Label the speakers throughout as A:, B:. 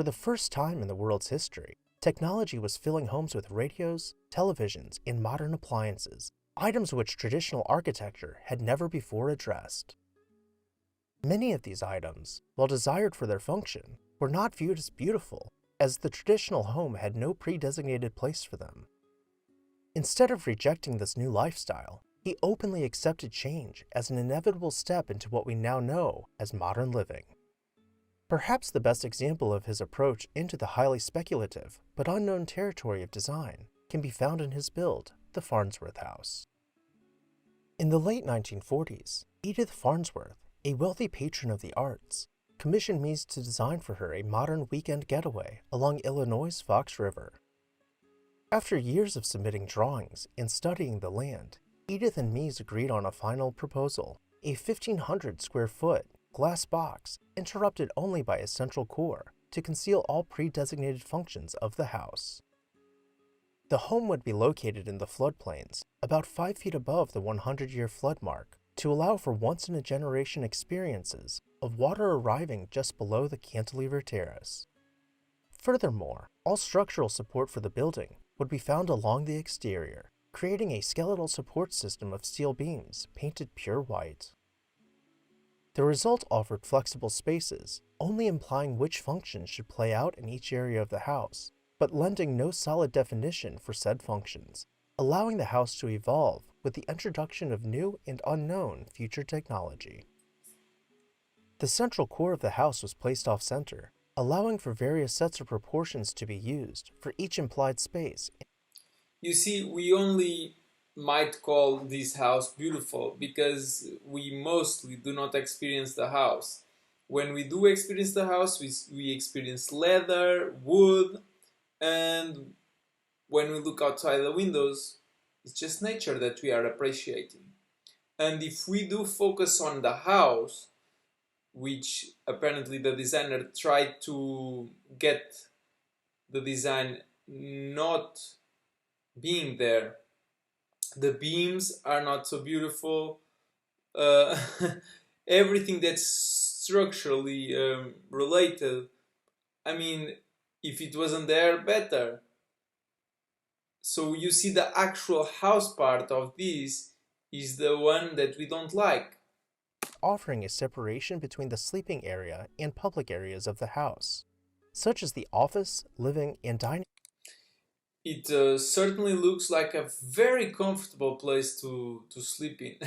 A: For the first time in the world's history, technology was filling homes with radios, televisions, and modern appliances, items which traditional architecture had never before addressed. Many of these items, while desired for their function, were not viewed as beautiful, as the traditional home had no pre-designated place for them. Instead of rejecting this new lifestyle, he openly accepted change as an inevitable step into what we now know as modern living. Perhaps the best example of his approach into the highly speculative but unknown territory of design can be found in his build, the Farnsworth house. In the late 1940s, Edith Farnsworth, a wealthy patron of the arts, commissioned Mies to design for her a modern weekend getaway along Illinois' Fox River. After years of submitting drawings and studying the land, Edith and Mies agreed on a final proposal, a 1,500 square foot glass box interrupted only by a central core to conceal all pre-designated functions of the house. The home would be located in the floodplains, about 5 feet above the 100-year flood mark, to allow for once-in-a-generation experiences of water arriving just below the cantilever terrace. Furthermore, all structural support for the building would be found along the exterior, creating a skeletal support system of steel beams painted pure white. The result offered flexible spaces, only implying which functions should play out in each area of the house, but lending no solid definition for said functions, allowing the house to evolve with the introduction of new and unknown future technology. The central core of the house was placed off-center, allowing for various sets of proportions to be used for each implied space.
B: You see, we only might call this house beautiful because we mostly do not experience the house. When we do experience the house, we experience leather, wood, and when we look outside the windows, it's just nature that we are appreciating. And if we do focus on the house, which apparently the designer tried to get the design not being there, the beams are not so beautiful. Everything that's structurally related, I mean, if it wasn't there, better. So you see, the actual house part of this is the one that we don't like.
A: Offering a separation between the sleeping area and public areas of the house, such as the office, living, and dining.
B: It certainly looks like a very comfortable place to sleep in.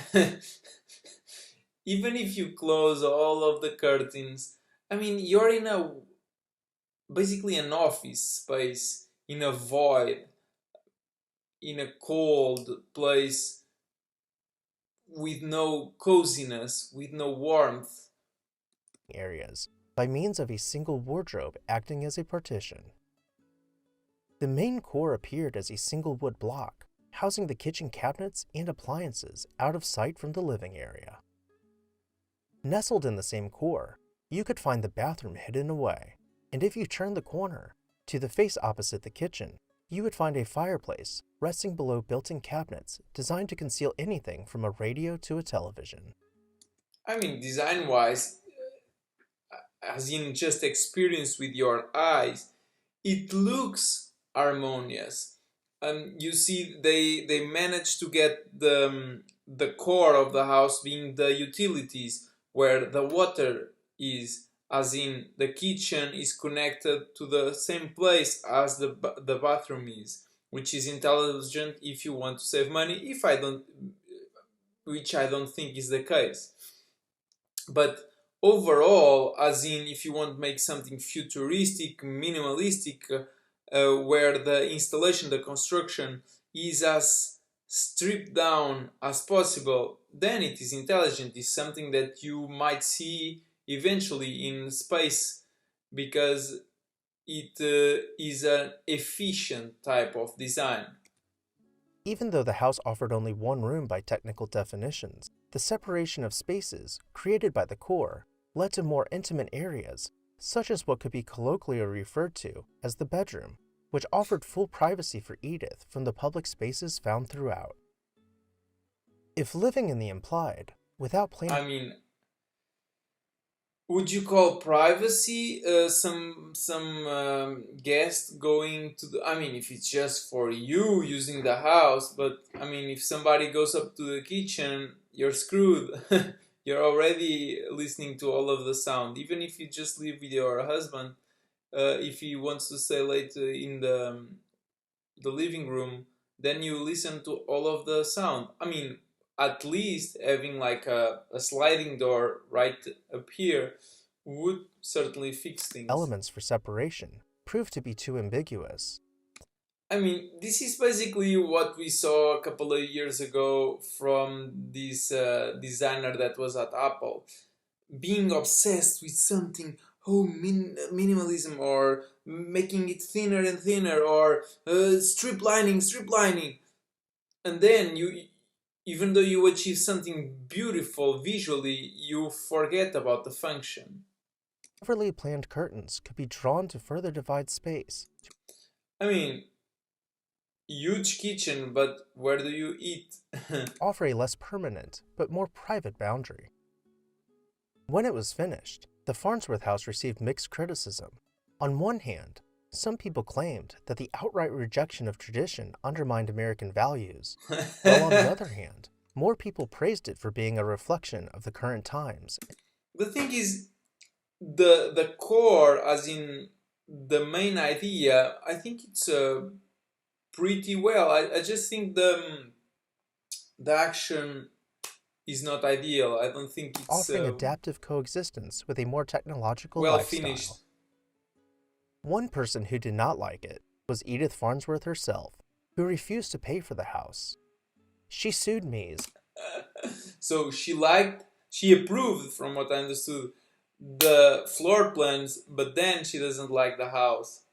B: Even if you close all of the curtains, I mean, you're in basically an office space, in a void, in a cold place, with no coziness, with no warmth.
A: Areas by means of a single wardrobe acting as a partition. The main core appeared as a single wood block, housing the kitchen cabinets and appliances out of sight from the living area. Nestled in the same core, you could find the bathroom hidden away, and if you turned the corner to the face opposite the kitchen, you would find a fireplace resting below built-in cabinets designed to conceal anything from a radio to a television.
B: I mean, design-wise, as in just experience with your eyes, it looks harmonious. You see, they managed to get the core of the house being the utilities, where the water is, as in the kitchen is connected to the same place as the bathroom is, which is intelligent if you want to save money. If I don't, which I don't think is the case. But overall, as in if you want to make something futuristic, minimalistic, where the installation, the construction is as stripped down as possible, then it is intelligent. It's something that you might see eventually in space, because it is an efficient type of design.
A: Even though the house offered only one room by technical definitions, the separation of spaces created by the core led to more intimate areas, such as what could be colloquially referred to as the bedroom, which offered full privacy for Edith from the public spaces found throughout. If living in the implied, without planning,
B: I mean, would you call privacy some guest going to the, I mean, if it's just for you using the house, but I mean, if somebody goes up to the kitchen, you're screwed. You're already listening to all of the sound, even if you just live with your husband. If he wants to stay late in the living room, then you listen to all of the sound. I mean, at least having like a sliding door right up here would certainly fix things.
A: Elements for separation proved to be too ambiguous.
B: I mean, this is basically what we saw a couple of years ago from this designer that was at Apple, being obsessed with something, oh, minimalism, or making it thinner and thinner, or strip lining. And then you, even though you achieve something beautiful visually, you forget about the function.
A: Cleverly planned curtains could be drawn to further divide space.
B: I mean, huge kitchen, but where do you eat?
A: Offer a less permanent but more private boundary. When it was finished, the Farnsworth house received mixed criticism. On one hand, some people claimed that the outright rejection of tradition undermined American values, while on the other hand, more people praised it for being a reflection of the current times.
B: The thing is, the core, as in the main idea, I think it's pretty well. I just think the action is not ideal. I don't think it's
A: Offering adaptive coexistence with a more technological
B: well
A: lifestyle.
B: finished.
A: One person who did not like it was Edith Farnsworth herself, who refused to pay for the house. She sued Mies.
B: So she approved, from what I understood, the floor plans, but then she doesn't like the house.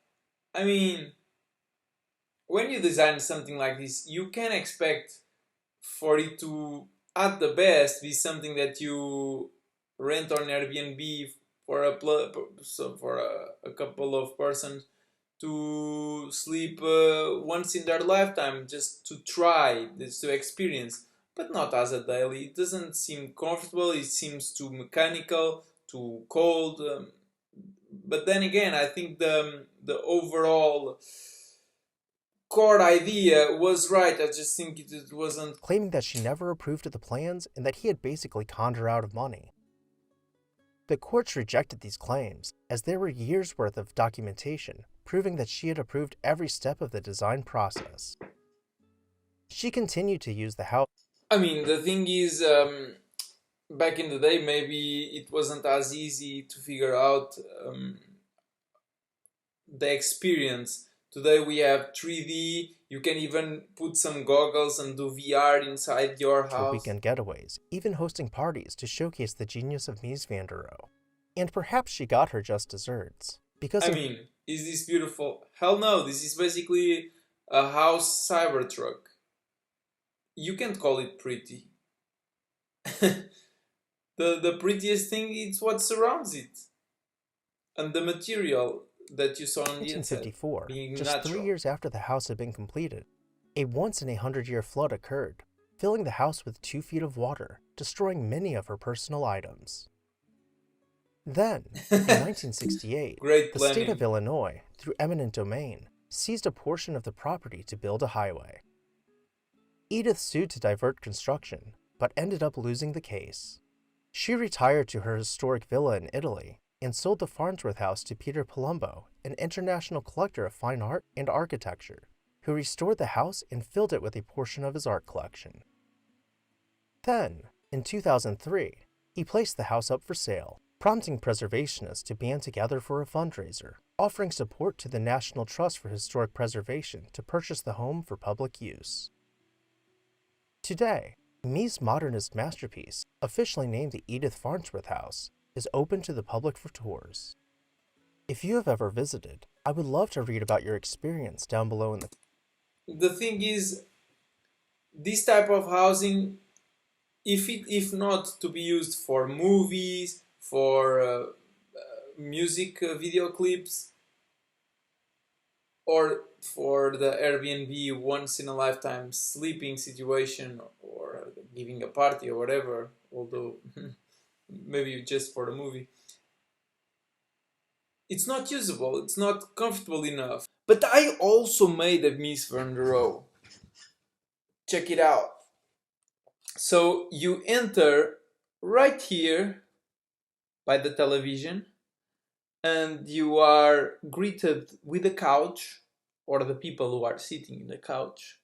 B: I mean, when you design something like this, you can expect for it to, at the best, be something that you rent on Airbnb for a couple of persons to sleep once in their lifetime, just to try, just to experience, but not as a daily. It doesn't seem comfortable. It seems too mechanical, too cold. But then again, I think the overall core idea was right. I just think it wasn't.
A: Claiming that she never approved of the plans and that he had basically conned her out of money. The courts rejected these claims, as there were years' worth of documentation proving that she had approved every step of the design process. She continued to use the house.
B: I mean, the thing is, back in the day, maybe it wasn't as easy to figure out the experience. Today we have 3D. You can even put some goggles and do VR inside your house.
A: For weekend getaways, even hosting parties to showcase the genius of Mies van der Rohe. And perhaps she got her just desserts. Because
B: I mean, is this beautiful? Hell no, this is basically a house Cybertruck. You can't call it pretty. The prettiest thing is what surrounds it. And the material that you saw on the inside.
A: 1954,
B: being
A: just
B: natural.
A: 3 years after the house had been completed, a once-in-a-100-year flood occurred, filling the house with 2 feet of water, destroying many of her personal items. Then, in 1968,
B: Great
A: the state
B: planning.
A: of Illinois, through eminent domain, seized a portion of the property to build a highway. Edith sued to divert construction, but ended up losing the case. She retired to her historic villa in Italy and sold the Farnsworth house to Peter Palumbo, an international collector of fine art and architecture, who restored the house and filled it with a portion of his art collection. Then, in 2003, he placed the house up for sale, prompting preservationists to band together for a fundraiser, offering support to the National Trust for Historic Preservation to purchase the home for public use. Today, Mies' modernist masterpiece, officially named the Edith Farnsworth House, is open to the public for tours. If you have ever visited, I would love to read about your experience down below in the...
B: The thing is, this type of housing, if not to be used for movies, for music video clips, or for the Airbnb once in a lifetime sleeping situation, or giving a party or whatever, although maybe just for the movie, it's not usable, it's not comfortable enough. But I also made a Mies van der Rohe. Check it out. So you enter right here by the television, and you are greeted with a couch, or the people who are sitting in the couch.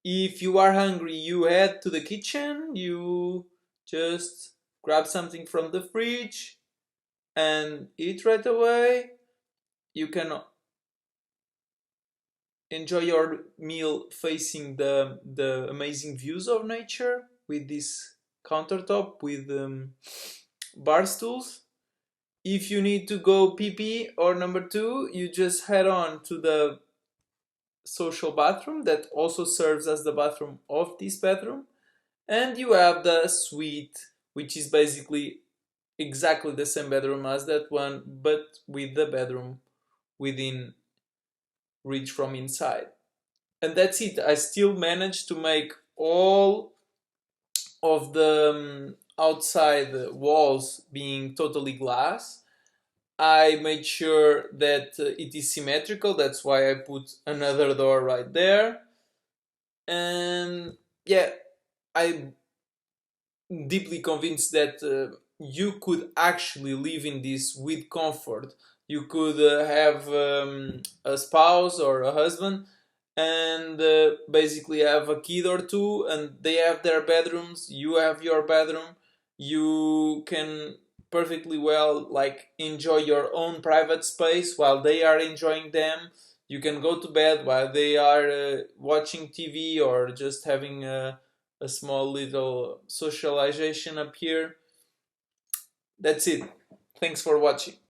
B: If you are hungry, you head to the kitchen, you just grab something from the fridge and eat right away. You can enjoy your meal facing the amazing views of nature with this countertop with bar stools. If you need to go pee pee or number two, you just head on to the social bathroom that also serves as the bathroom of this bedroom. And you have the suite, which is basically exactly the same bedroom as that one, but with the bedroom within reach from inside. And that's it. I still managed to make all of the outside walls being totally glass. I made sure that it is symmetrical. That's why I put another door right there. And yeah, I'm deeply convinced that you could actually live in this with comfort. You could have a spouse or a husband and basically have a kid or two, and they have their bedrooms, you have your bedroom. You can perfectly well like enjoy your own private space while they are enjoying them. You can go to bed while they are watching TV or just having a small little socialization up here. That's it. Thanks for watching.